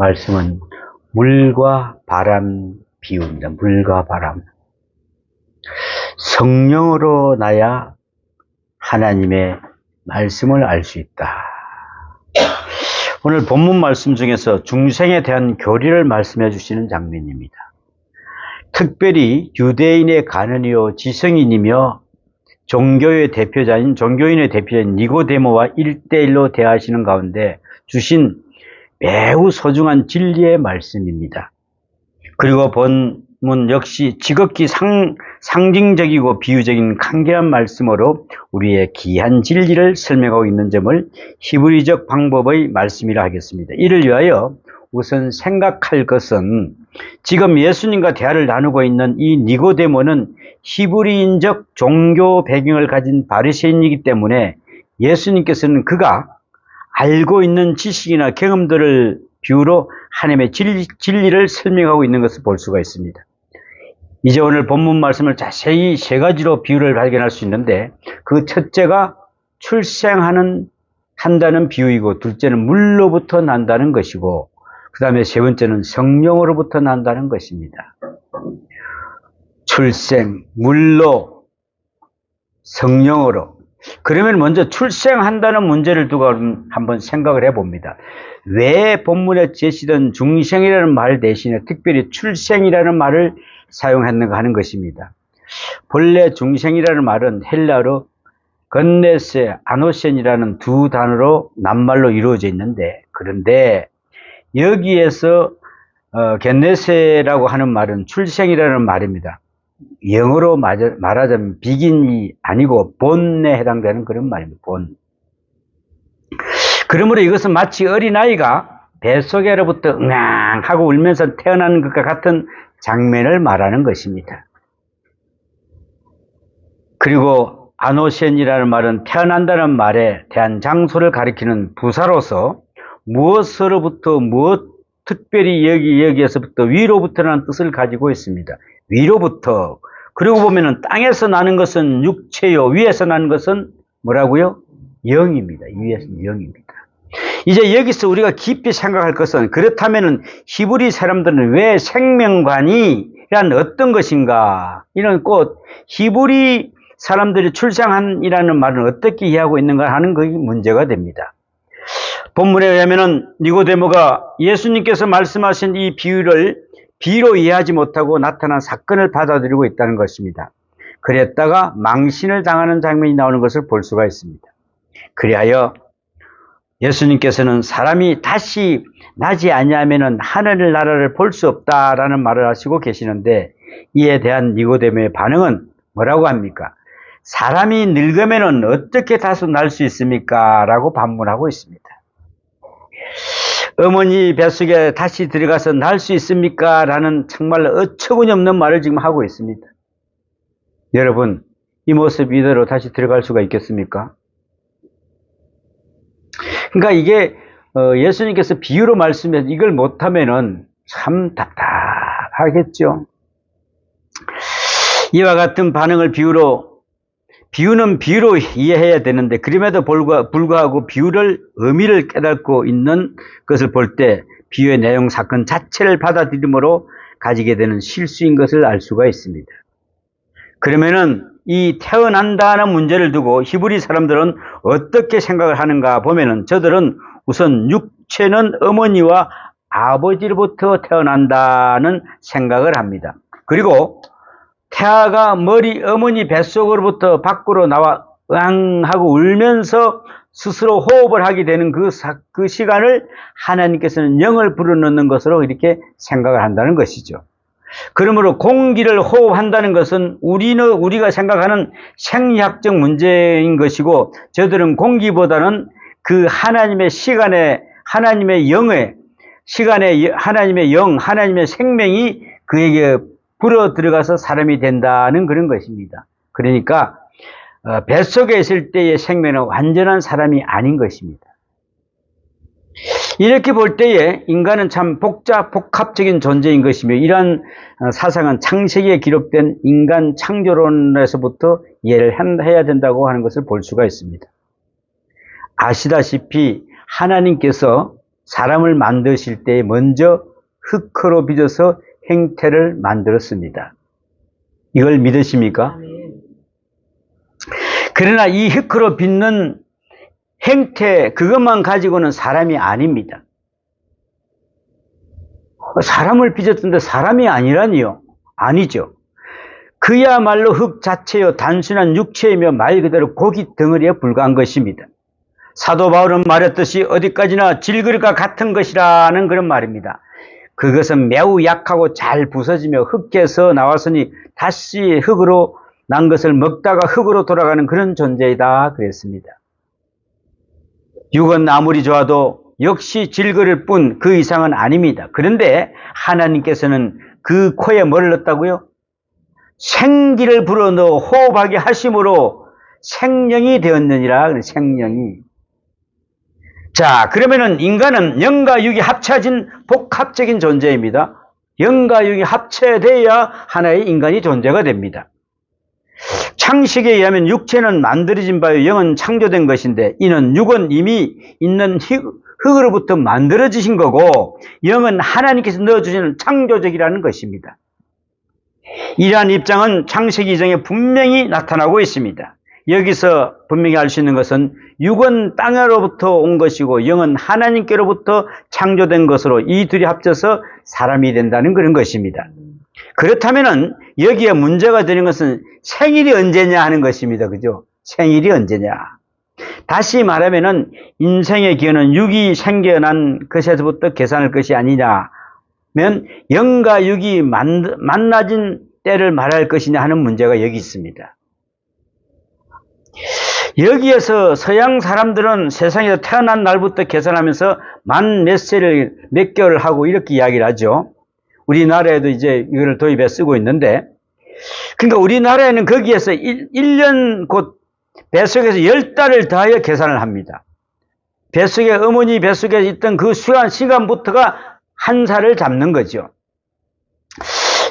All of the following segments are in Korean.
말씀은 물과 바람 비유입니다. 물과 바람. 성령으로 나야 하나님의 말씀을 알 수 있다. 오늘 본문 말씀 중에서 중생에 대한 교리를 말씀해 주시는 장면입니다. 특별히 유대인의 간언이요 지성인이며 종교인의 대표자인 니고데모와 1대1로 대하시는 가운데 주신 매우 소중한 진리의 말씀입니다. 그리고 본문 역시 지극히 상징적이고 비유적인 간결한 말씀으로 우리의 귀한 진리를 설명하고 있는 점을 히브리적 방법의 말씀이라 하겠습니다. 이를 위하여 우선 생각할 것은 지금 예수님과 대화를 나누고 있는 이 니고데모는 히브리인적 종교 배경을 가진 바리새인이기 때문에 예수님께서는 그가 알고 있는 지식이나 경험들을 비유로 하나님의 진리를 설명하고 있는 것을 볼 수가 있습니다. 이제 오늘 본문 말씀을 자세히 세 가지로 비유를 발견할 수 있는데 그 첫째가 한다는 비유이고 둘째는 물로부터 난다는 것이고 그 다음에 세 번째는 성령으로부터 난다는 것입니다. 출생, 물로, 성령으로. 그러면 먼저 출생한다는 문제를 두고 한번 생각을 해봅니다. 왜 본문에 제시된 중생이라는 말 대신에 특별히 출생이라는 말을 사용했는가 하는 것입니다. 본래 중생이라는 말은 헬라어로 건네세, 아노센이라는 두 단어로 낱말로 이루어져 있는데 그런데 여기에서 겐네세라고 하는 말은 출생이라는 말입니다. 영어로 말하자면 비긴이 아니고 본에 해당되는 그런 말입니다. 본. 그러므로 이것은 마치 어린아이가 뱃속에로부터 응앙 하고 울면서 태어나는 것과 같은 장면을 말하는 것입니다. 그리고 아노센이라는 말은 태어난다는 말에 대한 장소를 가리키는 부사로서 무엇으로부터 특별히 여기에서부터 위로부터라는 뜻을 가지고 있습니다. 위로부터. 그리고 보면은 땅에서 나는 것은 육체요, 위에서 나는 것은 뭐라고요? 영입니다. 위에서 영입니다. 이제 여기서 우리가 깊이 생각할 것은 그렇다면은 히브리 사람들은 왜 생명관이란 어떤 것인가? 이런 꼭 히브리 사람들이 출생한이라는 말은 어떻게 이해하고 있는가 하는 것이 문제가 됩니다. 본문에 의하면은 니고데모가 예수님께서 말씀하신 이 비유를 비로 이해하지 못하고 나타난 사건을 받아들이고 있다는 것입니다. 그랬다가 망신을 당하는 장면이 나오는 것을 볼 수가 있습니다. 그리하여 예수님께서는 사람이 다시 나지 아니하면은 하늘 나라를 볼 수 없다라는 말을 하시고 계시는데 이에 대한 니고데모의 반응은 뭐라고 합니까? 사람이 늙으면은 어떻게 다시 날 수 있습니까? 라고 반문하고 있습니다. 어머니 뱃속에 다시 들어가서 날 수 있습니까? 라는 정말 어처구니 없는 말을 지금 하고 있습니다. 여러분, 이 모습 이대로 다시 들어갈 수가 있겠습니까? 그러니까 이게 예수님께서 비유로 말씀해서 이걸 못하면은 참 답답하겠죠. 이와 같은 반응을 비유는 비유로 이해해야 되는데 그럼에도 불구하고 비유를 의미를 깨닫고 있는 것을 볼 때 비유의 내용 사건 자체를 받아들임으로 가지게 되는 실수인 것을 알 수가 있습니다. 그러면은 이 태어난다는 문제를 두고 히브리 사람들은 어떻게 생각을 하는가 보면은 저들은 우선 육체는 어머니와 아버지로부터 태어난다는 생각을 합니다. 그리고 태아가 어머니 뱃속으로부터 밖으로 나와 으앙 하고 울면서 스스로 호흡을 하게 되는 그 시간을 하나님께서는 영을 불어넣는 것으로 이렇게 생각을 한다는 것이죠. 그러므로 공기를 호흡한다는 것은 우리가 생각하는 생리학적 문제인 것이고 저들은 공기보다는 그 하나님의 하나님의 하나님의 생명이 그에게 불어 들어가서 사람이 된다는 그런 것입니다. 그러니까 뱃속에 있을 때의 생명은 완전한 사람이 아닌 것입니다. 이렇게 볼 때에 인간은 참 복합적인 존재인 것이며 이러한 사상은 창세기에 기록된 인간 창조론에서부터 이해를 해야 된다고 하는 것을 볼 수가 있습니다. 아시다시피 하나님께서 사람을 만드실 때 먼저 흙으로 빚어서 행태를 만들었습니다. 이걸 믿으십니까? 그러나 이 흙으로 빚는 행태, 그것만 가지고는 사람이 아닙니다. 사람을 빚었던데 사람이 아니라니요? 아니죠. 그야말로 흙 자체요, 단순한 육체이며 말 그대로 고기 덩어리에 불과한 것입니다. 사도 바울은 말했듯이 어디까지나 질그릇과 같은 것이라는 그런 말입니다. 그것은 매우 약하고 잘 부서지며 흙에서 나왔으니 다시 흙으로 난 것을 먹다가 흙으로 돌아가는 그런 존재이다 그랬습니다. 육은 아무리 좋아도 역시 질그릇 뿐 그 이상은 아닙니다. 그런데 하나님께서는 그 코에 뭐를 넣었다고요? 생기를 불어넣어 호흡하게 하심으로 생명이 되었느니라. 생명이. 자, 그러면은 인간은 영과 육이 합쳐진 복합적인 존재입니다. 영과 육이 합체돼야 하나의 인간이 존재가 됩니다. 창식에 의하면 육체는 만들어진 바요 영은 창조된 것인데, 이는 육은 이미 있는 흙으로부터 만들어지신 거고 영은 하나님께서 넣어주시는 창조적이라는 것입니다. 이러한 입장은 창세기 2장에 분명히 나타나고 있습니다. 여기서 분명히 알 수 있는 것은 육은 땅으로부터 온 것이고 영은 하나님께로부터 창조된 것으로 이 둘이 합쳐서 사람이 된다는 그런 것입니다. 그렇다면은 여기에 문제가 되는 것은 생일이 언제냐 하는 것입니다. 그죠? 생일이 언제냐. 다시 말하면은 인생의 기원은 육이 생겨난 것에서부터 계산할 것이 아니냐면 영과 육이 만나진 때를 말할 것이냐 하는 문제가 여기 있습니다. 여기에서 서양 사람들은 세상에서 태어난 날부터 계산하면서 만 몇 세를 몇 개월 하고 이렇게 이야기를 하죠. 우리나라에도 이제 이거를 도입해 쓰고 있는데, 그러니까 우리나라에는 거기에서 1년 곧 뱃속에서 10달을 더하여 계산을 합니다. 뱃속에, 어머니 뱃속에 있던 그 시간부터가 한 살을 잡는 거죠.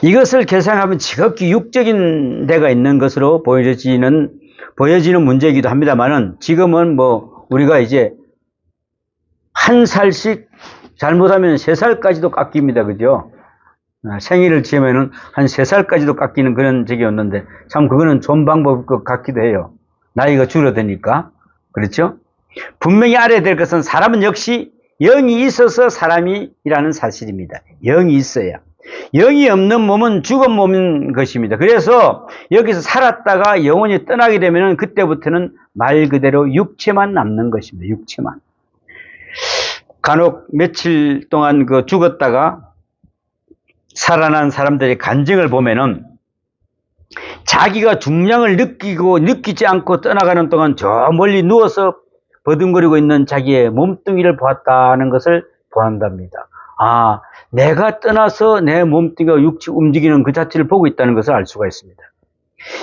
이것을 계산하면 지극히 육적인 데가 있는 것으로 보여지는 문제이기도 합니다만은, 지금은 뭐 우리가 이제 한 살씩 잘못하면 3살까지도 깎입니다. 그죠? 생일을 지으면은 한 3살까지도 깎이는 그런 적이었는데, 참 그거는 좋은 방법 같기도 해요. 나이가 줄어드니까. 그렇죠? 분명히 알아야 될 것은 사람은 역시 영이 있어서 사람이라는 사실입니다. 영이 있어야. 영이 없는 몸은 죽은 몸인 것입니다. 그래서 여기서 살았다가 영혼이 떠나게 되면 그때부터는 말 그대로 육체만 남는 것입니다. 육체만. 간혹 며칠 동안 죽었다가 살아난 사람들의 간증을 보면은 자기가 중량을 느끼지 않고 떠나가는 동안 저 멀리 누워서 버둥거리고 있는 자기의 몸뚱이를 보았다는 것을 보았답니다. 아, 내가 떠나서 내 몸뚱이가 육체 움직이는 그 자체를 보고 있다는 것을 알 수가 있습니다.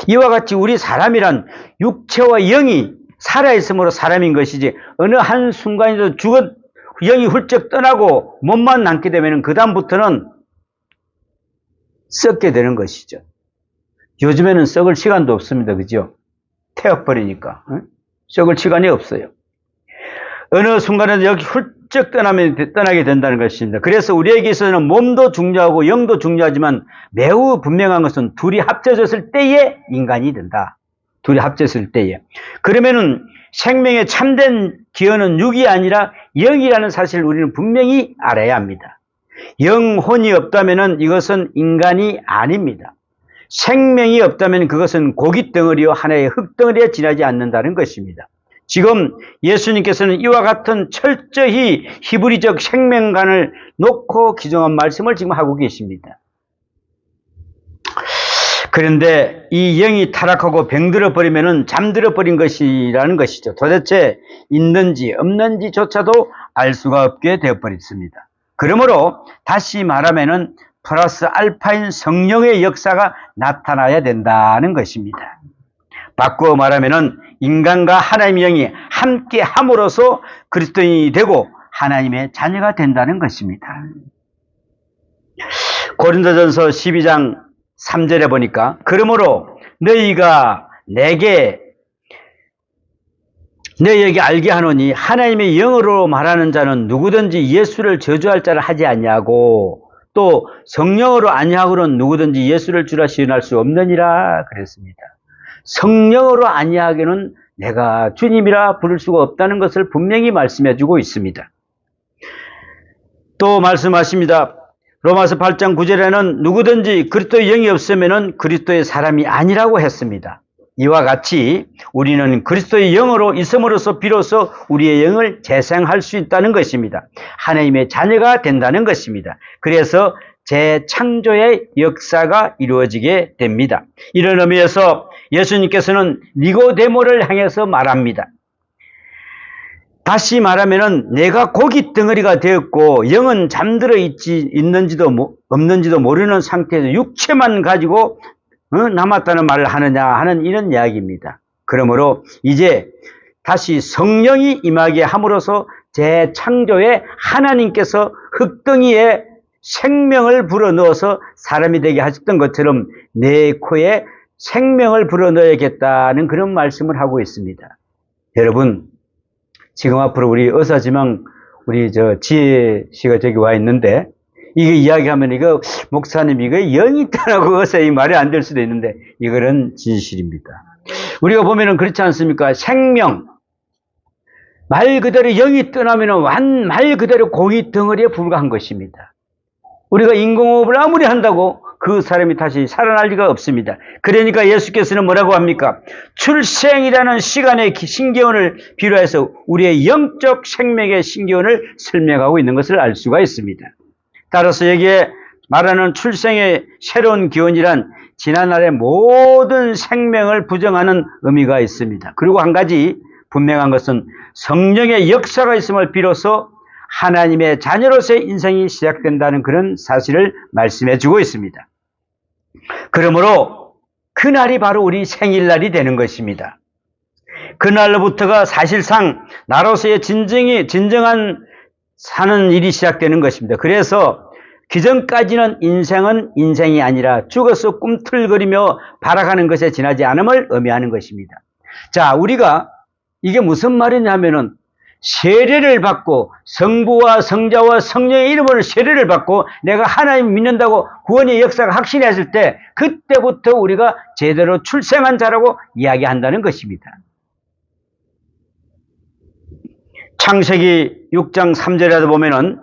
이와 같이 우리 사람이란 육체와 영이 살아있으므로 사람인 것이지, 어느 한순간에도 영이 훌쩍 떠나고 몸만 남게 되면 그 다음부터는 썩게 되는 것이죠. 요즘에는 썩을 시간도 없습니다. 그죠? 태워버리니까. 썩을 시간이 없어요. 어느 순간에도 여기 훌쩍 떠나게 된다는 것입니다. 그래서 우리에게 있어서는 몸도 중요하고 영도 중요하지만 매우 분명한 것은 둘이 합쳐졌을 때에 인간이 된다. 둘이 합쳐졌을 때에. 그러면은 생명의 참된 기원은 육이 아니라 영이라는 사실을 우리는 분명히 알아야 합니다. 영혼이 없다면은 이것은 인간이 아닙니다. 생명이 없다면 그것은 고기 덩어리와 하나의 흙 덩어리에 지나지 않는다는 것입니다. 지금 예수님께서는 이와 같은 철저히 히브리적 생명관을 놓고 기정한 말씀을 지금 하고 계십니다. 그런데 이 영이 타락하고 병들어 버리면은 잠들어 버린 것이라는 것이죠. 도대체 있는지 없는지조차도 알 수가 없게 되어 버렸습니다. 그러므로 다시 말하면은 플러스 알파인 성령의 역사가 나타나야 된다는 것입니다. 바꾸어 말하면은 인간과 하나님의 영이 함께 함으로써 그리스도인이 되고 하나님의 자녀가 된다는 것입니다. 고린도전서 12장 3절에 보니까, 그러므로 너희가 내게 너희에게 알게 하노니 하나님의 영으로 말하는 자는 누구든지 예수를 저주할 자를 하지 아니하고 또 성령으로 아니하고는 누구든지 예수를 주라 시인할 수 없느니라 그랬습니다. 성령으로 아니하게는 내가 주님이라 부를 수가 없다는 것을 분명히 말씀해 주고 있습니다. 또 말씀하십니다. 로마서 8장 9절에는 누구든지 그리스도의 영이 없으면 그리스도의 사람이 아니라고 했습니다. 이와 같이 우리는 그리스도의 영으로 있음으로써 비로소 우리의 영을 재생할 수 있다는 것입니다. 하나님의 자녀가 된다는 것입니다. 그래서 재창조의 역사가 이루어지게 됩니다. 이런 의미에서 예수님께서는 니고데모를 향해서 말합니다. 다시 말하면은 내가 고기 덩어리가 되었고 영은 잠들어 있는지도 없는지도 모르는 상태에서 육체만 가지고 남았다는 말을 하느냐 하는 이런 이야기입니다. 그러므로 이제 다시 성령이 임하게 함으로써 재창조에 하나님께서 흙덩이에 생명을 불어넣어서 사람이 되게 하셨던 것처럼 내 코에 생명을 불어넣어야겠다는 그런 말씀을 하고 있습니다. 여러분, 지금 앞으로 우리 의사지망 우리 지혜 씨가 저기 와 있는데 이거 이야기하면 이거 목사님 이거 영이 있다라고 의사의 말이 안 될 수도 있는데 이거는 진실입니다. 우리가 보면은 그렇지 않습니까? 생명 말 그대로 영이 떠나면은 말 그대로 고기 덩어리에 불과한 것입니다. 우리가 인공호흡을 아무리 한다고 그 사람이 다시 살아날 리가 없습니다. 그러니까 예수께서는 뭐라고 합니까? 출생이라는 시간의 신기원을 비로해서 우리의 영적 생명의 신기원을 설명하고 있는 것을 알 수가 있습니다. 따라서 여기에 말하는 출생의 새로운 기원이란 지난날의 모든 생명을 부정하는 의미가 있습니다. 그리고 한 가지 분명한 것은 성령의 역사가 있음을 비로소 하나님의 자녀로서의 인생이 시작된다는 그런 사실을 말씀해 주고 있습니다. 그러므로 그날이 바로 우리 생일날이 되는 것입니다. 그날로부터가 사실상 나로서의 진정한 사는 일이 시작되는 것입니다. 그래서 기존까지는 인생은 인생이 아니라 죽어서 꿈틀거리며 발아가는 것에 지나지 않음을 의미하는 것입니다. 자, 우리가 이게 무슨 말이냐면은 세례를 받고 성부와 성자와 성령의 이름으로 세례를 받고 내가 하나님 믿는다고 구원의 역사가 확신했을 때 그때부터 우리가 제대로 출생한 자라고 이야기한다는 것입니다. 창세기 6장 3절에도 보면은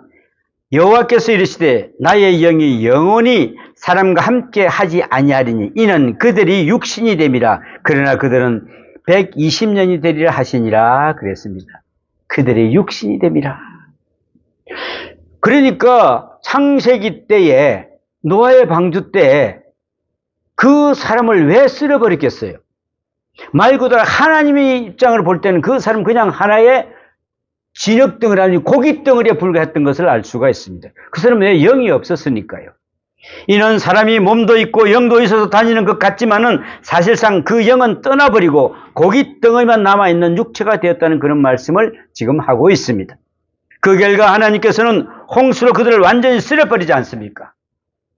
여호와께서 이르시되 나의 영이 영원히 사람과 함께 하지 아니하리니 이는 그들이 육신이 됨이라. 그러나 그들은 120년이 되리라 하시니라 그랬습니다. 그들의 육신이 됨이라. 그러니까 창세기 때에 노아의 방주 때에 그 사람을 왜 쓸어버렸겠어요? 말 그대로 하나님의 입장으로 볼 때는 그 사람 그냥 하나의 진흙덩어리 아니고 고깃덩어리에 불과했던 것을 알 수가 있습니다. 그 사람은 왜 영이 없었으니까요. 이는 사람이 몸도 있고 영도 있어서 다니는 것 같지만은 사실상 그 영은 떠나버리고 고깃덩어리만 남아있는 육체가 되었다는 그런 말씀을 지금 하고 있습니다. 그 결과 하나님께서는 홍수로 그들을 완전히 쓸어버리지 않습니까?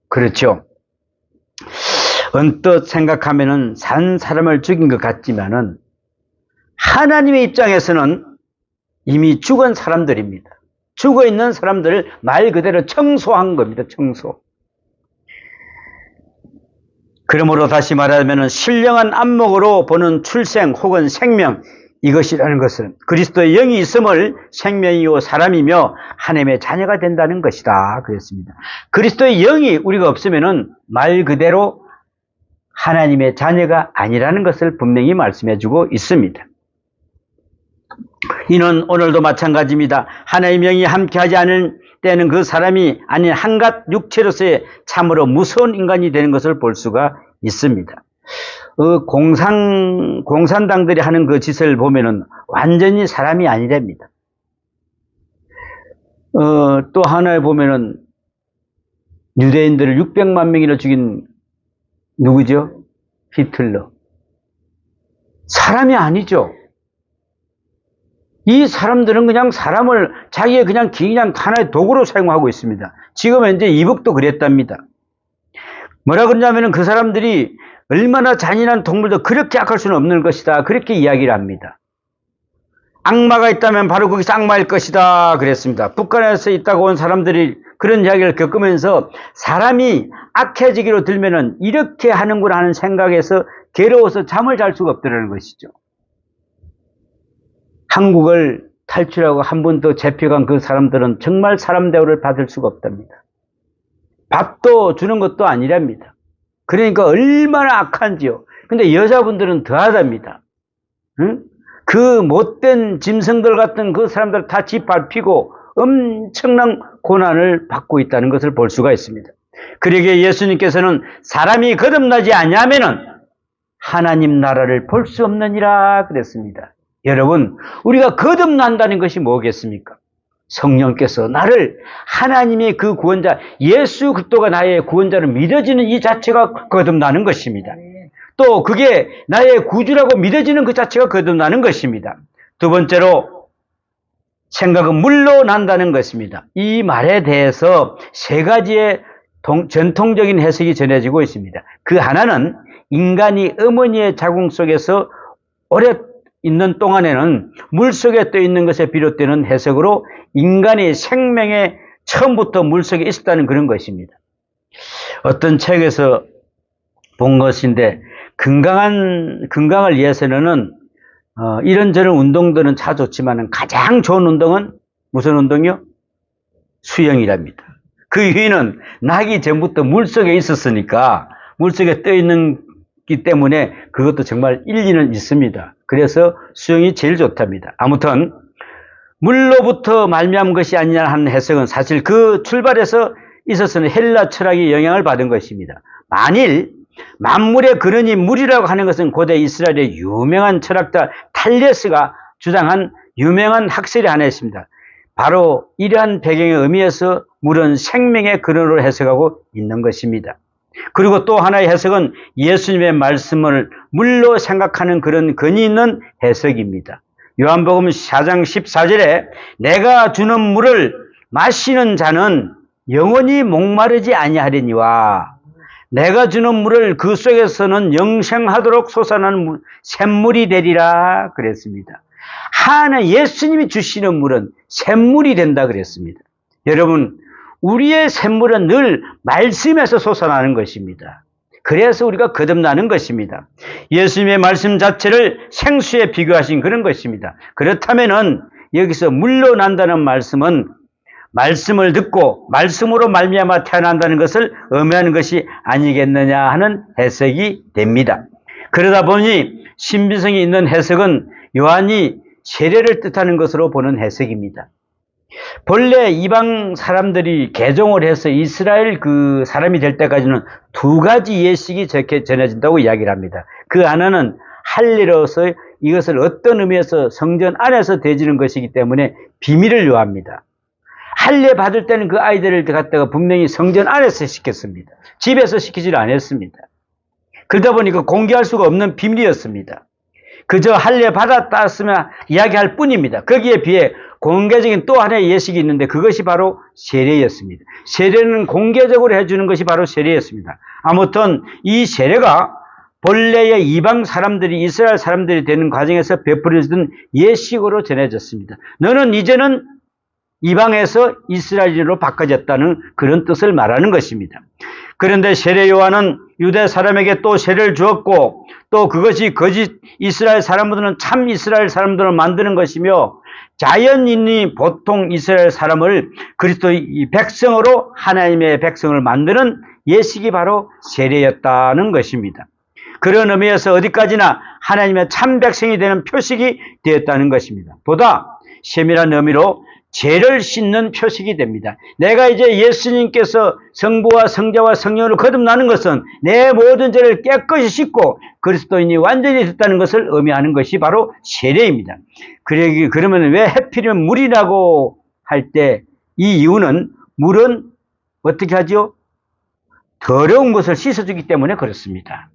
그렇죠. 언뜻 생각하면은 산 사람을 죽인 것 같지만은 하나님의 입장에서는 이미 죽은 사람들입니다. 죽어 있는 사람들을 말 그대로 청소한 겁니다. 청소. 그러므로 다시 말하면 신령한 안목으로 보는 출생 혹은 생명, 이것이라는 것은 그리스도의 영이 있음을 생명이요 사람이며 하나님의 자녀가 된다는 것이다 그랬습니다. 그리스도의 영이 우리가 없으면은 말 그대로 하나님의 자녀가 아니라는 것을 분명히 말씀해 주고 있습니다. 이는 오늘도 마찬가지입니다. 하나님의 영이 함께하지 않을 때는 그 사람이 아닌 한갓 육체로서의 참으로 무서운 인간이 되는 것을 볼 수가 있습니다. 공산당들이 하는 그 짓을 보면은 완전히 사람이 아니랍니다. 또 하나에 보면은 유대인들을 600만 명이나 죽인 누구죠? 히틀러. 사람이 아니죠. 이 사람들은 그냥 사람을 자기의 그냥 하나의 도구로 사용하고 있습니다. 지금 현재 이북도 그랬답니다. 뭐라 그러냐면은 그 사람들이 얼마나 잔인한 동물도 그렇게 악할 수는 없는 것이다. 그렇게 이야기를 합니다. 악마가 있다면 바로 거기서 악마일 것이다 그랬습니다. 북한에서 있다고 온 사람들이 그런 이야기를 겪으면서 사람이 악해지기로 들면은 이렇게 하는구나 하는 생각에서 괴로워서 잠을 잘 수가 없더라는 것이죠. 한국을 탈출하고 한 번 더 잡혀간 그 사람들은 정말 사람 대우를 받을 수가 없답니다. 밥도 주는 것도 아니랍니다. 그러니까 얼마나 악한지요. 근데 여자분들은 더하답니다. 응? 그 못된 짐승들 같은 그 사람들 다 짓밟히고 엄청난 고난을 받고 있다는 것을 볼 수가 있습니다. 그러기에 예수님께서는 사람이 거듭나지 아니하면은 하나님 나라를 볼 수 없느니라 그랬습니다. 여러분, 우리가 거듭난다는 것이 뭐겠습니까? 성령께서 나를 하나님의 그 구원자, 예수 그리스도가 나의 구원자로 믿어지는 이 자체가 거듭나는 것입니다. 또 그게 나의 구주라고 믿어지는 그 자체가 거듭나는 것입니다. 두 번째로 생각은 물로 난다는 것입니다. 이 말에 대해서 세 가지의 전통적인 해석이 전해지고 있습니다. 그 하나는 인간이 어머니의 자궁 속에서 오래 있는 동안에는 물속에 떠 있는 것에 비롯되는 해석으로 인간의 생명에 처음부터 물속에 있었다는 그런 것입니다. 어떤 책에서 본 것인데 건강을 위해서는 이런저런 운동들은 참 좋지만 가장 좋은 운동은 무슨 운동이요? 수영이랍니다. 그 이유는 나기 전부터 물속에 있었으니까 물속에 떠 있는기 때문에 그것도 정말 일리는 있습니다. 그래서 수영이 제일 좋답니다. 아무튼 물로부터 말미암은 것이 아니냐 하는 해석은 사실 그 출발에서 있어서는 헬라 철학이 영향을 받은 것입니다. 만일 만물의 근원이 물이라고 하는 것은 고대 이스라엘의 유명한 철학자 탈레스가 주장한 유명한 학설이 하나 있습니다. 바로 이러한 배경의 의미에서 물은 생명의 근원으로 해석하고 있는 것입니다. 그리고 또 하나의 해석은 예수님의 말씀을 물로 생각하는 그런 근이 있는 해석입니다. 요한복음 4장 14절에 내가 주는 물을 마시는 자는 영원히 목마르지 아니하리니와 내가 주는 물을 그 속에서는 영생하도록 솟아나는 샘물이 되리라 그랬습니다. 하나 예수님이 주시는 물은 샘물이 된다 그랬습니다. 여러분, 우리의 샘물은 늘 말씀에서 솟아나는 것입니다. 그래서 우리가 거듭나는 것입니다. 예수님의 말씀 자체를 생수에 비교하신 그런 것입니다. 그렇다면은 여기서 물로 난다는 말씀은 말씀을 듣고 말씀으로 말미암아 태어난다는 것을 의미하는 것이 아니겠느냐 하는 해석이 됩니다. 그러다 보니 신빙성이 있는 해석은 요한이 세례를 뜻하는 것으로 보는 해석입니다. 본래 이방 사람들이 개종을 해서 이스라엘 그 사람이 될 때까지는 두 가지 예식이 전해진다고 이야기를 합니다. 그 하나는 할례로서 이것을 어떤 의미에서 성전 안에서 되지는 것이기 때문에 비밀을 요합니다. 할례 받을 때는 그 아이들을 갖다가 분명히 성전 안에서 시켰습니다. 집에서 시키지를 않았습니다. 그러다 보니까 공개할 수가 없는 비밀이었습니다. 그저 할례 받았다으면 이야기할 뿐입니다. 거기에 비해 공개적인 또 하나의 예식이 있는데 그것이 바로 세례였습니다. 세례는 공개적으로 해주는 것이 바로 세례였습니다. 아무튼 이 세례가 본래의 이방 사람들이 이스라엘 사람들이 되는 과정에서 베풀어지던 예식으로 전해졌습니다. 너는 이제는 이방에서 이스라엘인으로 바꿔졌다는 그런 뜻을 말하는 것입니다. 그런데 세례 요한은 유대 사람에게 또 세례를 주었고 또 그것이 거짓 이스라엘 사람들은 참 이스라엘 사람들을 만드는 것이며 자연인이 보통 이스라엘 사람을 그리스도의 백성으로 하나님의 백성을 만드는 예식이 바로 세례였다는 것입니다. 그런 의미에서 어디까지나 하나님의 참 백성이 되는 표식이 되었다는 것입니다. 보다 세밀한 의미로 죄를 씻는 표식이 됩니다. 내가 이제 예수님께서 성부와 성자와 성령으로 거듭나는 것은 내 모든 죄를 깨끗이 씻고 그리스도인이 완전히 됐다는 것을 의미하는 것이 바로 세례입니다. 그러면 왜 하필이면 물이라고 할 때 이 이유는 물은 어떻게 하죠? 더러운 것을 씻어주기 때문에 그렇습니다.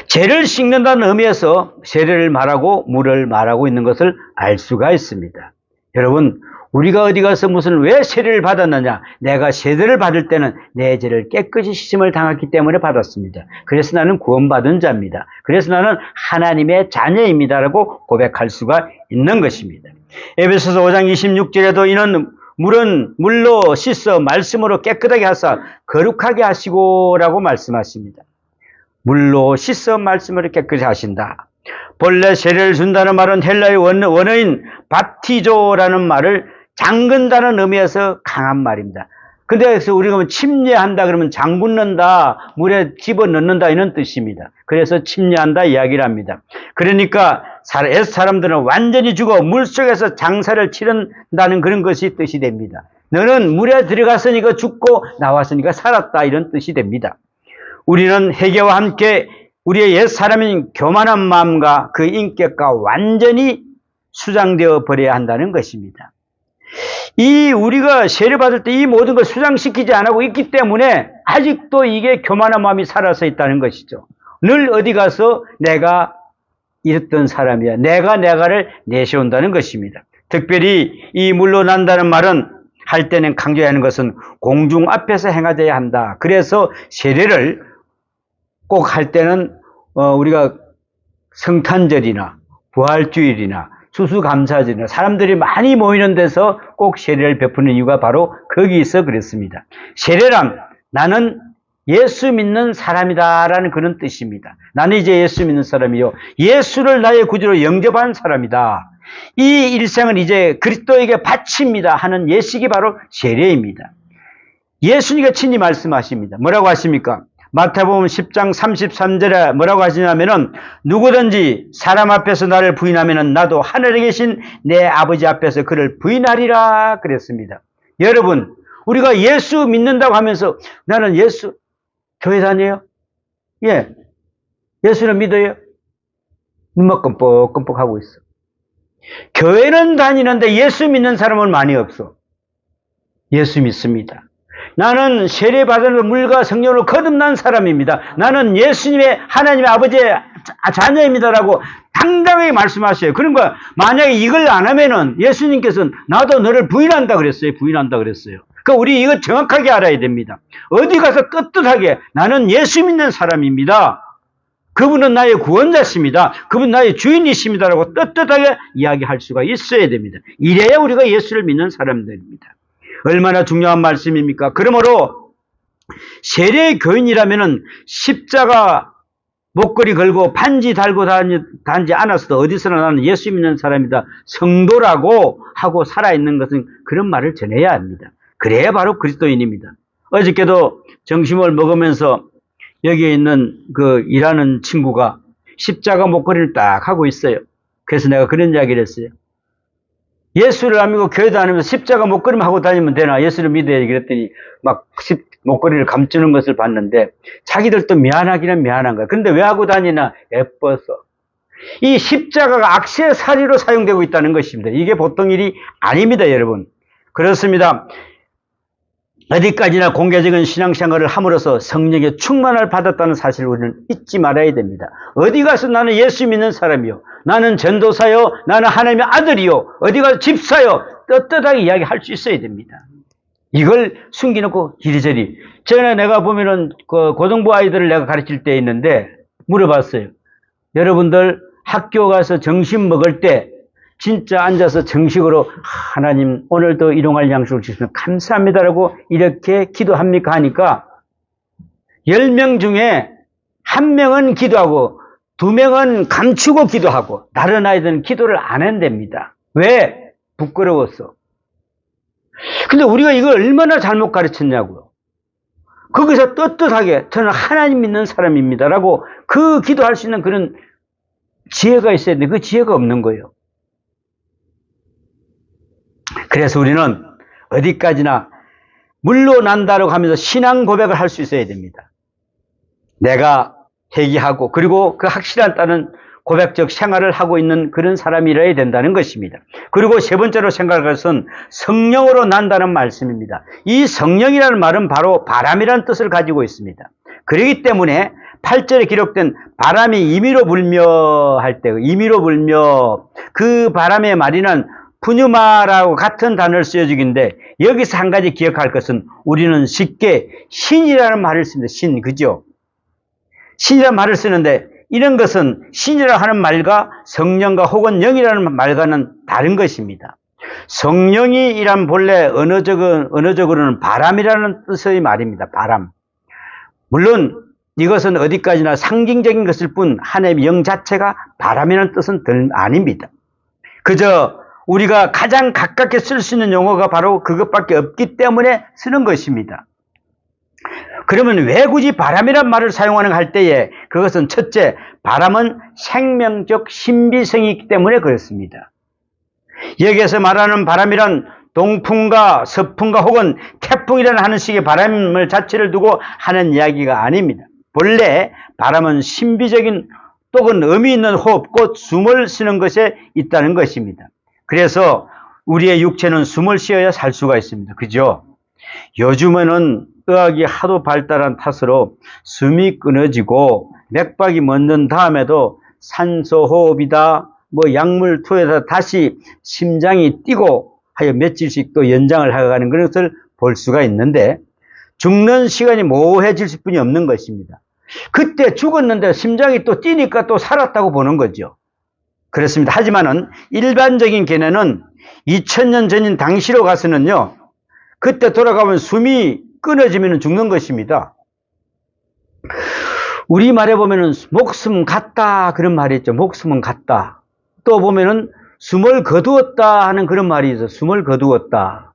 죄를 씻는다는 의미에서 세례를 말하고 물을 말하고 있는 것을 알 수가 있습니다. 여러분, 우리가 어디 가서 무슨 왜 세례를 받았느냐? 내가 세례를 받을 때는 내 죄를 깨끗이 씻음을 당했기 때문에 받았습니다. 그래서 나는 구원받은 자입니다. 그래서 나는 하나님의 자녀입니다라고 고백할 수가 있는 것입니다. 에베소서 5장 26절에도 이는 물로 씻어 말씀으로 깨끗하게 하사 거룩하게 하시고라고 말씀하십니다. 물로 씻어 말씀으로 깨끗이 하신다. 본래 세례를 준다는 말은 헬라의 원어인 바티조라는 말을 잠근다는 의미에서 강한 말입니다. 근데 그래서 우리가 침례한다 그러면 잠근는다, 물에 집어넣는다 이런 뜻입니다. 그래서 침례한다 이야기를 합니다. 그러니까 옛 사람들은 완전히 죽어 물속에서 장사를 치른다는 그런 것이 뜻이 됩니다. 너는 물에 들어갔으니까 죽고 나왔으니까 살았다 이런 뜻이 됩니다. 우리는 회개와 함께 우리의 옛 사람인 교만한 마음과 그 인격과 완전히 수장되어 버려야 한다는 것입니다. 우리가 세례받을 때 이 모든 걸 수장시키지 않고 있기 때문에 아직도 이게 교만한 마음이 살아서 있다는 것이죠. 늘 어디 가서 내가 이랬던 사람이야. 내가를 내세운다는 것입니다. 특별히 이 물로 난다는 말은 할 때는 강조해야 하는 것은 공중 앞에서 행하져야 한다. 그래서 세례를 꼭 할 때는 우리가 성탄절이나 부활주일이나 추수감사절이나 사람들이 많이 모이는 데서 꼭 세례를 베푸는 이유가 바로 거기서 그랬습니다. 세례란 나는 예수 믿는 사람이다라는 그런 뜻입니다. 나는 이제 예수 믿는 사람이요. 예수를 나의 구주로 영접한 사람이다. 이 일생은 이제 그리스도에게 바칩니다 하는 예식이 바로 세례입니다. 예수님이 친히 말씀하십니다. 뭐라고 하십니까? 마태복음 10장 33절에 뭐라고 하시냐면은 누구든지 사람 앞에서 나를 부인하면은 나도 하늘에 계신 내 아버지 앞에서 그를 부인하리라 그랬습니다. 여러분, 우리가 예수 믿는다고 하면서 나는 예수 교회 다녀요? 예. 예수를 믿어요? 눈만 끔뻑끔뻑 하고 있어. 교회는 다니는데 예수 믿는 사람은 많이 없어. 예수 믿습니다. 나는 세례받은 물과 성령으로 거듭난 사람입니다. 나는 예수님의 하나님의 아버지의 자녀입니다라고 당당하게 말씀하셔요. 그러니까 만약에 이걸 안 하면은 예수님께서는 나도 너를 부인한다 그랬어요. 부인한다 그랬어요. 그러니까 우리 이거 정확하게 알아야 됩니다. 어디 가서 떳떳하게 나는 예수 믿는 사람입니다. 그분은 나의 구원자십니다. 그분 나의 주인이십니다라고 떳떳하게 이야기할 수가 있어야 됩니다. 이래야 우리가 예수를 믿는 사람들입니다. 얼마나 중요한 말씀입니까? 그러므로 세례 교인이라면은 십자가 목걸이 걸고 반지 달고 다니지 않았어도 어디서나 나는 예수 믿는 사람이다. 성도라고 하고 살아있는 것은 그런 말을 전해야 합니다. 그래야 바로 그리스도인입니다. 어저께도 점심을 먹으면서 여기에 있는 그 일하는 친구가 십자가 목걸이를 딱 하고 있어요. 그래서 내가 그런 이야기를 했어요. 예수를 안 믿고 교회 다니면서 십자가 목걸이만 하고 다니면 되나? 예수를 믿어야지. 그랬더니 막 목걸이를 감추는 것을 봤는데 자기들도 미안하기는 미안한 거야. 근데 왜 하고 다니나? 예뻐서. 이 십자가가 액세서리로 사용되고 있다는 것입니다. 이게 보통 일이 아닙니다, 여러분. 그렇습니다. 어디까지나 공개적인 신앙생활을 함으로써 성령의 충만을 받았다는 사실을 우리는 잊지 말아야 됩니다. 어디 가서 나는 예수 믿는 사람이요. 나는 전도사요. 나는 하나님의 아들이요. 어디 가서 집사요. 떳떳하게 이야기할 수 있어야 됩니다. 이걸 숨기놓고 이리저리. 전에 내가 보면은 그 고등부 아이들을 내가 가르칠 때 있는데 물어봤어요. 여러분들 학교 가서 점심 먹을 때 진짜 앉아서 정식으로 하나님 오늘도 일용할 양식을 주시면 감사합니다라고 이렇게 기도합니까 하니까 10명 중에 1명은 기도하고 2명은 감추고 기도하고 다른 아이들은 기도를 안 한답니다. 왜? 부끄러웠어. 근데 우리가 이걸 얼마나 잘못 가르쳤냐고요. 거기서 떳떳하게 저는 하나님 믿는 사람입니다라고 그 기도할 수 있는 그런 지혜가 있어야 되는데 그 지혜가 없는 거예요. 그래서 우리는 어디까지나 물로 난다라고 하면서 신앙 고백을 할 수 있어야 됩니다. 내가 회개하고 그리고 그 확실한 따른 고백적 생활을 하고 있는 그런 사람이라야 된다는 것입니다. 그리고 세 번째로 생각할 것은 성령으로 난다는 말씀입니다. 이 성령이라는 말은 바로 바람이라는 뜻을 가지고 있습니다. 그렇기 때문에 8절에 기록된 바람이 임의로 불며 할 때, 임의로 불며 그 바람의 말이는 푸뉴마라고 같은 단어를 쓰여주기인데 여기서 한 가지 기억할 것은 우리는 쉽게 신이라는 말을 씁니다. 신, 그죠? 신이라는 말을 쓰는데 이런 것은 신이라 하는 말과 성령과 혹은 영이라는 말과는 다른 것입니다. 성령이란 본래 언어적으로는 바람이라는 뜻의 말입니다. 바람. 물론 이것은 어디까지나 상징적인 것일 뿐 하나님의 영 자체가 바람이라는 뜻은 아닙니다. 그저 우리가 가장 가깝게 쓸 수 있는 용어가 바로 그것밖에 없기 때문에 쓰는 것입니다. 그러면 왜 굳이 바람이란 말을 사용하는가 할 때에 그것은 첫째, 바람은 생명적 신비성이 있기 때문에 그렇습니다. 여기에서 말하는 바람이란 동풍과 서풍과 혹은 태풍이라는 하는 식의 바람을 자체를 두고 하는 이야기가 아닙니다. 본래 바람은 신비적인 또는 의미 있는 호흡, 곧 숨을 쉬는 것에 있다는 것입니다. 그래서 우리의 육체는 숨을 쉬어야 살 수가 있습니다. 그죠? 요즘에는 의학이 하도 발달한 탓으로 숨이 끊어지고 맥박이 멎는 다음에도 산소 호흡이다, 약물 투여해서 다시 심장이 뛰고 하여 며칠씩 또 연장을 하가는 그런 것을 볼 수가 있는데 죽는 시간이 모호해질 수뿐이 없는 것입니다. 그때 죽었는데 심장이 또 뛰니까 또 살았다고 보는 거죠. 그렇습니다. 하지만은 일반적인 견해는 2000년 전인 당시로 가서는요, 그때 돌아가면 숨이 끊어지면 죽는 것입니다. 우리말에 보면은 목숨 갔다 그런 말이 있죠. 목숨은 갔다. 또 보면은 숨을 거두었다 하는 그런 말이 있어요. 숨을 거두었다.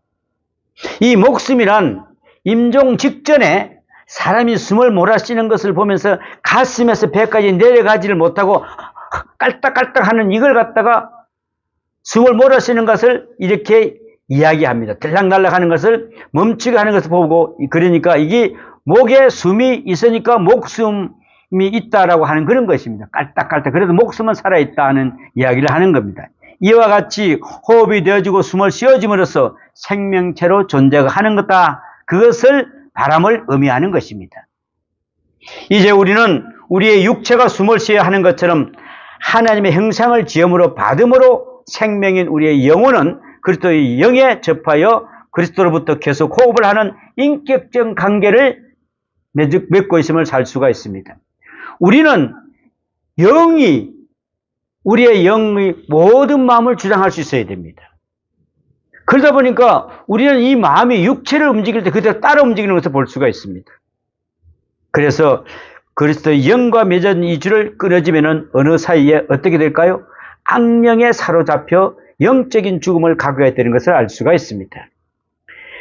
이 목숨이란 임종 직전에 사람이 숨을 몰아쉬는 것을 보면서 가슴에서 배까지 내려가지를 못하고 깔딱깔딱 하는 이걸 갖다가 숨을 몰아쉬는 것을 이렇게 이야기합니다. 들락날락 하는 것을 멈추게 하는 것을 보고, 그러니까 이게 목에 숨이 있으니까 목숨이 있다라고 하는 그런 것입니다. 깔딱깔딱. 그래도 목숨은 살아있다 하는 이야기를 하는 겁니다. 이와 같이 호흡이 되어지고 숨을 쉬어짐으로써 생명체로 존재가 하는 것다. 그것을 바람을 의미하는 것입니다. 이제 우리는 우리의 육체가 숨을 쉬어야 하는 것처럼 하나님의 형상을 지음으로 받음으로 생명인 우리의 영혼은 그리스도의 영에 접하여 그리스도로부터 계속 호흡을 하는 인격적 관계를 맺고 있음을 살 수가 있습니다. 우리는 우리의 영의 모든 마음을 주장할 수 있어야 됩니다. 그러다 보니까 우리는 이 마음이 육체를 움직일 때 그대로 따라 움직이는 것을 볼 수가 있습니다. 그래서 그리스도의 영과 맺은 이 줄을 끊어지면은 어느 사이에 어떻게 될까요? 악령에 사로잡혀 영적인 죽음을 가져야 되는 것을 알 수가 있습니다.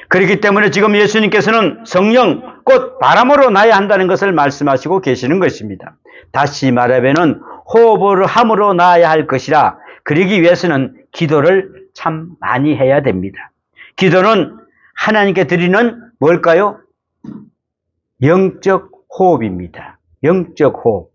그렇기 때문에 지금 예수님께서는 성령, 곧 바람으로 나야 한다는 것을 말씀하시고 계시는 것입니다. 다시 말하면은 호흡을 함으로 나아야 할 것이라. 그러기 위해서는 기도를 참 많이 해야 됩니다. 기도는 하나님께 드리는 뭘까요? 영적 호흡입니다. 영적 호흡.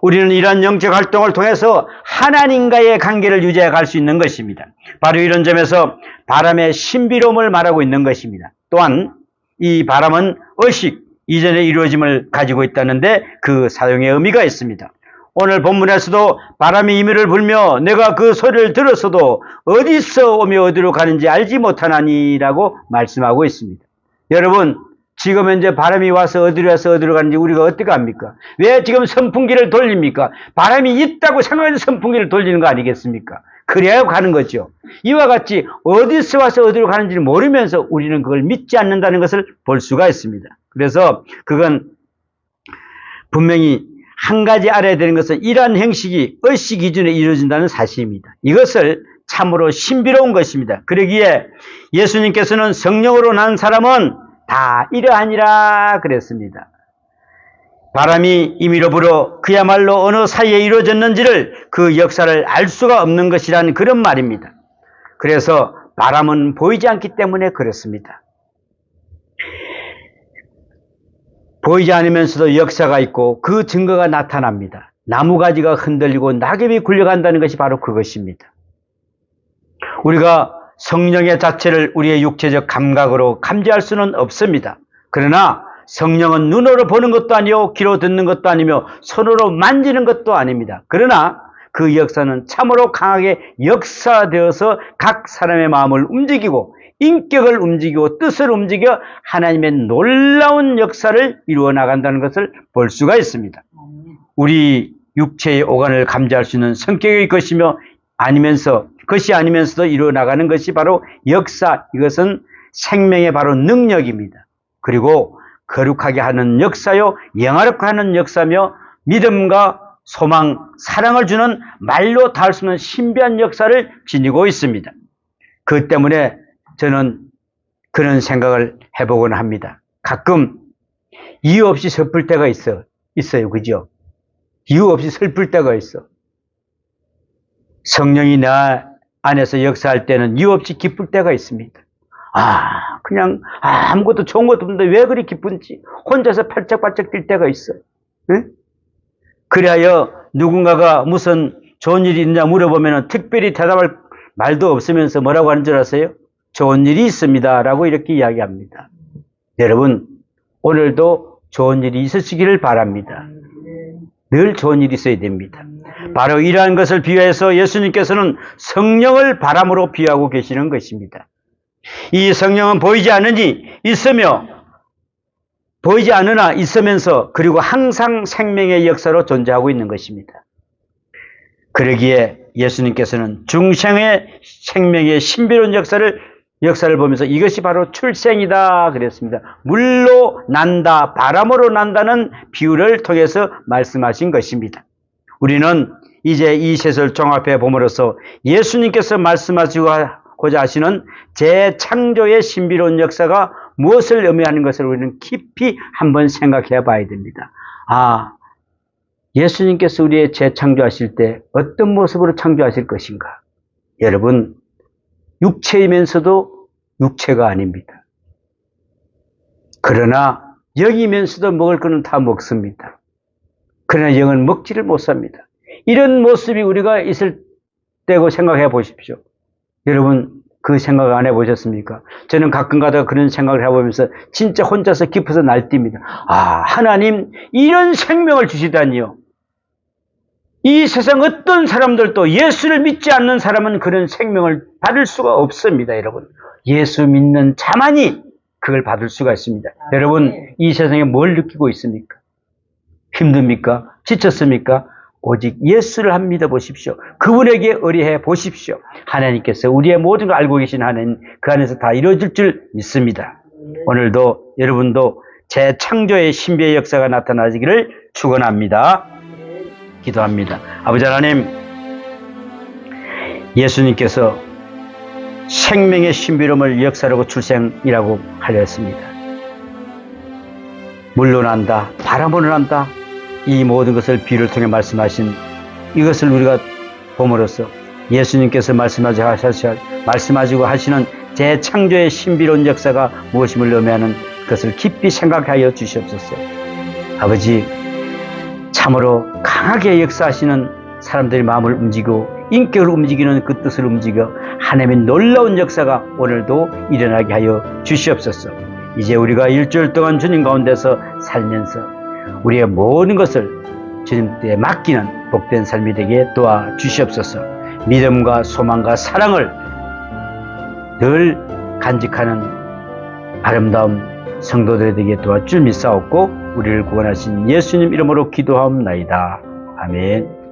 우리는 이러한 영적 활동을 통해서 하나님과의 관계를 유지해 갈 수 있는 것입니다. 바로 이런 점에서 바람의 신비로움을 말하고 있는 것입니다. 또한 이 바람은 의식, 이전의 이루어짐을 가지고 있다는데 그 사용의 의미가 있습니다. 오늘 본문에서도 바람이 임의를 불며 내가 그 소리를 들었어도 어디서 오며 어디로 가는지 알지 못하나니라고 말씀하고 있습니다. 여러분, 지금 현재 바람이 와서 어디로 가는지 우리가 어떻게 압니까? 왜 지금 선풍기를 돌립니까? 바람이 있다고 생각해서 선풍기를 돌리는 거 아니겠습니까? 그래야 가는 거죠. 이와 같이 어디서 와서 어디로 가는지를 모르면서 우리는 그걸 믿지 않는다는 것을 볼 수가 있습니다. 그래서 그건 분명히 한 가지 알아야 되는 것은 이러한 형식이 의식 기준에 이루어진다는 사실입니다. 이것을 참으로 신비로운 것입니다. 그러기에 예수님께서는 성령으로 난 사람은 다 이러하니라 그랬습니다. 바람이 임의로 불어 그야말로 어느 사이에 이루어졌는지를 그 역사를 알 수가 없는 것이라는 그런 말입니다. 그래서 바람은 보이지 않기 때문에 그렇습니다. 보이지 않으면서도 역사가 있고 그 증거가 나타납니다. 나무가지가 흔들리고 낙엽이 굴려간다는 것이 바로 그것입니다. 우리가 성령의 자체를 우리의 육체적 감각으로 감지할 수는 없습니다. 그러나 성령은 눈으로 보는 것도 아니요 귀로 듣는 것도 아니며 손으로 만지는 것도 아닙니다. 그러나 그 역사는 참으로 강하게 역사되어서 각 사람의 마음을 움직이고 인격을 움직이고 뜻을 움직여 하나님의 놀라운 역사를 이루어 나간다는 것을 볼 수가 있습니다. 우리 육체의 오간을 감지할 수 있는 성격의 것이며 그것이 아니면서도 이루어 나가는 것이 바로 역사, 이것은 생명의 바로 능력입니다. 그리고 거룩하게 하는 역사요, 영화롭게 하는 역사며 믿음과 소망, 사랑을 주는 말로 닿을 수 없는 신비한 역사를 지니고 있습니다. 그 때문에 저는 그런 생각을 해보곤 합니다. 가끔 이유 없이 슬플 때가 있어요. 그죠? 이유 없이 슬플 때가 있어. 성령이 나 안에서 역사할 때는 이유 없이 기쁠 때가 있습니다. 그냥 아무것도 좋은 것도 없는데 왜 그리 기쁜지 혼자서 팔짝팔짝 뛸 때가 있어. 응? 그리하여 누군가가 무슨 좋은 일이 있느냐 물어보면 특별히 대답할 말도 없으면서 뭐라고 하는 줄 아세요? 좋은 일이 있습니다 라고 이렇게 이야기합니다. 여러분, 오늘도 좋은 일이 있으시기를 바랍니다. 늘 좋은 일이 있어야 됩니다. 바로 이러한 것을 비유해서 예수님께서는 성령을 바람으로 비유하고 계시는 것입니다. 이 성령은 보이지 않으나 있으면서 그리고 항상 생명의 역사로 존재하고 있는 것입니다. 그러기에 예수님께서는 중생의 생명의 신비로운 역사를 보면서 이것이 바로 출생이다 그랬습니다. 물로 난다, 바람으로 난다는 비유를 통해서 말씀하신 것입니다. 우리는 이제 이 셋을 종합해 봄으로써 예수님께서 말씀하시고자 하시는 재창조의 신비로운 역사가 무엇을 의미하는 것을 우리는 깊이 한번 생각해 봐야 됩니다. 예수님께서 우리의 재창조하실 때 어떤 모습으로 창조하실 것인가? 여러분, 육체이면서도 육체가 아닙니다. 그러나 영이면서도 먹을 것은 다 먹습니다. 그러나 영은 먹지를 못합니다. 이런 모습이 우리가 있을 때고 생각해 보십시오. 여러분, 그 생각 안 해보셨습니까? 저는 가끔 가다가 그런 생각을 해보면서 진짜 혼자서 깊어서 날뜁니다. 하나님 이런 생명을 주시다니요. 이 세상 어떤 사람들도 예수를 믿지 않는 사람은 그런 생명을 받을 수가 없습니다. 여러분, 예수 믿는 자만이 그걸 받을 수가 있습니다. 여러분, 이 세상에 뭘 느끼고 있습니까? 힘듭니까? 지쳤습니까? 오직 예수를 한 믿어 보십시오. 그분에게 의뢰해 보십시오. 하나님께서 우리의 모든 걸 알고 계신 하나님, 그 안에서 다 이루어질 줄 믿습니다. 오늘도 여러분도 재창조의 신비의 역사가 나타나기를 축원합니다. 기도합니다. 아버지 하나님, 예수님께서 생명의 신비로움을 역사라고 출생이라고 하려 했습니다. 물로 난다, 바람으로 난다, 이 모든 것을 비유를 통해 말씀하신 이것을 우리가 봄으로써 예수님께서 말씀하시고 하시는 재창조의 신비로운 역사가 무엇임을 의미하는 것을 깊이 생각하여 주시옵소서. 아버지, 참으로 강하게 역사하시는 사람들의 마음을 움직이고 인격을 움직이는 그 뜻을 움직여 하나님의 놀라운 역사가 오늘도 일어나게 하여 주시옵소서. 이제 우리가 일주일 동안 주님 가운데서 살면서 우리의 모든 것을 주님께 맡기는 복된 삶이 되게 도와주시옵소서. 믿음과 소망과 사랑을 늘 간직하는 아름다운 성도들이 되게 도와줄 믿사옵고 우리를 구원하신 예수님 이름으로 기도하옵나이다. 아멘.